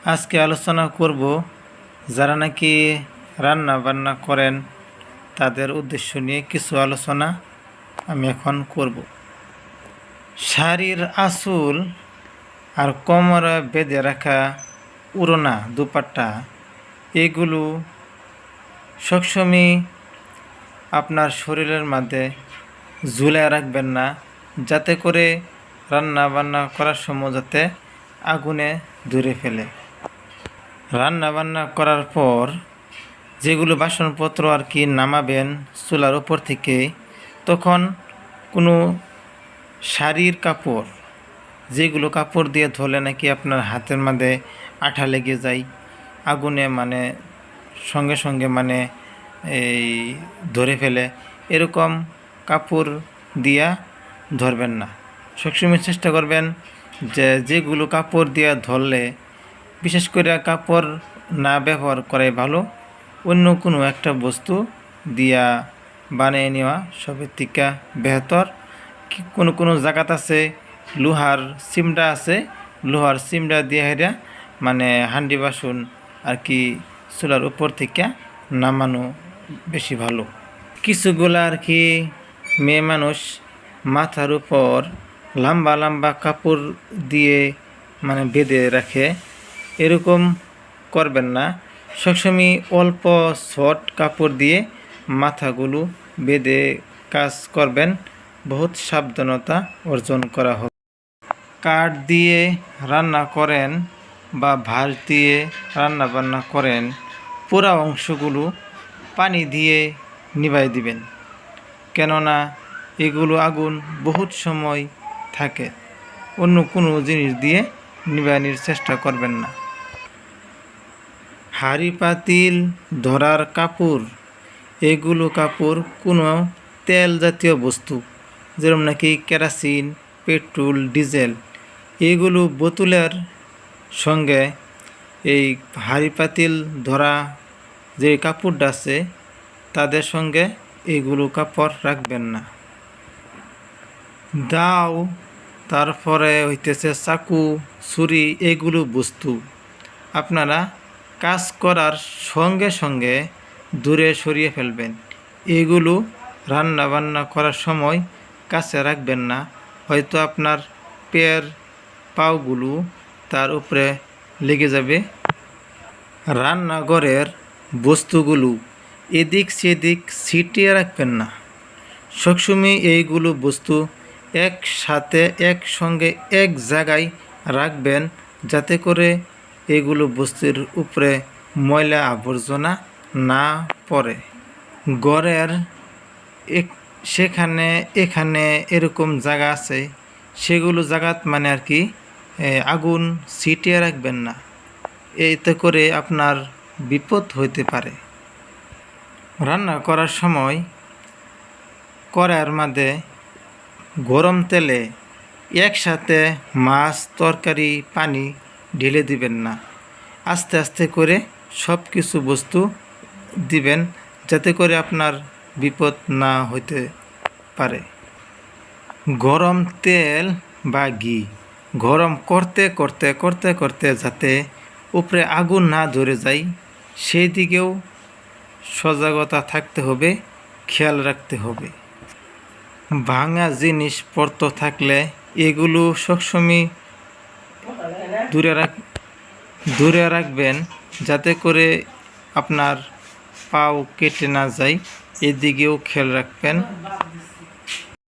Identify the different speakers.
Speaker 1: আজকে আলোচনা করব যারা নাকি রান্না বান্না করেন তাদের উদ্দেশ্য নিয়ে কিছু আলোচনা আমি এখন করব। শাড়ির আঁচল আর কোমরে বেঁধে রাখা উড়না দুপাট্টা এগুলো সবসময় আপনার শরীরের মধ্যে ঝুলায় রাখবেন না, যাতে করে রান্না বান্না করার সময় যাতে আগুনে ধরে ফেলে। রান্না বান্না করার পর যেগুলো বাসনপত্র আর কি নামাবেন চুলার উপর থেকে, তখন কোনো শাড়ির কাপড়, যেগুলো কাপড় দিয়ে ধরলে নাকি আপনার হাতের মধ্যে আঠা লেগে যায়, আগুনে সঙ্গে সঙ্গে এই ধরে ফেলে, এরকম কাপড় দিয়া ধরবেন না। সবসময় চেষ্টা করবেন যেগুলো কাপড় দিয়া ধরলে, বিশেষ করে কাপড় না ব্যবহার করাই ভালো, অন্য কোনো একটা বস্তু দিয়া বানিয়ে নেওয়া সবের থেকে বেহতর। কোনো কোনো জায়গাত আছে লোহার চিমড়া আছে, লোহার চিমড়া দিয়ে হেরা হান্ডি বাসন আর কি চুলার উপর থেকে নামানো বেশি ভালো। কিছুগুলা আর কি মেয়ে মানুষ মাথার উপর লম্বা লম্বা কাপড় দিয়ে বেঁধে রাখে, এরকম করবেন না। সবসময় অল্প শর্ট কাপড় দিয়ে মাথাগুলো বেঁধে কাজ করবেন, বহুত সাবধানতা অর্জন করা হবে। কাঠ দিয়ে রান্না করেন বা ভাঁজ দিয়ে রান্না বান্না করেন, পুরা অংশগুলো পানি দিয়ে নিভাই দিবেন, কেননা এগুলো আগুন বহুত সময় থাকে। অন্য কোনো জিনিস দিয়ে নিভানোর চেষ্টা করবেন না। হাঁড়ি পাতিল ধরার কাপড়, এগুলো কাপড় কোনো তেল জাতীয় বস্তু, যেরকম নাকি কেরোসিন, পেট্রোল, ডিজেল, এগুলো বোতলের সঙ্গে এই হাঁড়ি পাতিল ধরা যে কাপড়টা আছে তাদের সঙ্গে এইগুলো কাপড় রাখবেন না। দাও, তারপরে হইতেছে চাকু, ছুরি, এগুলো বস্তু আপনারা কাজ করার সঙ্গে সঙ্গে দূরে সরিয়ে ফেলবেন। এগুলো রান্না বান্না করার সময় কাছে রাখবেন না, হয়তো আপনার পেয়ের পাওগুলো তার উপরে লেগে যাবে। রান্নাঘরের বস্তুগুলো এদিক সেদিক ছিটিয়ে রাখবেন না, সবসময় এইগুলো বস্তু একসাথে একসঙ্গে এক জায়গায় রাখবেন, যাতে করে এগুলো বস্তুর উপরে ময়লা আবর্জনা না পড়ে। ঘরের সেখানে এখানে এরকম জায়গা আছে, সেগুলো জায়গাত আর কি আগুন ছিটিয়ে রাখবেন না, এতে করে আপনার বিপদ হইতে পারে। রান্না করার সময় কড়াইয়ের মধ্যে গরম তেলে একসাথে মাছ, তরকারি, পানি ঢেলে দিবেন না, আস্তে আস্তে করে সব কিছু বস্তু দিবেন, যাতে করে আপনার বিপদ না হইতে পারে। গরম তেল বা ঘি গরম করতে করতে করতে করতে যাতে উপরে আগুন না ধরে যায়, সেই দিকেও সজাগতা থাকতে হবে, খেয়াল রাখতে হবে। ভাঙা জিনিসপত্র থাকলে এগুলো সবসময় দূরে রাখবেন, যাতে করে আপনার পাও কেটে না যায়, এদিকেও খেয়াল রাখবেন।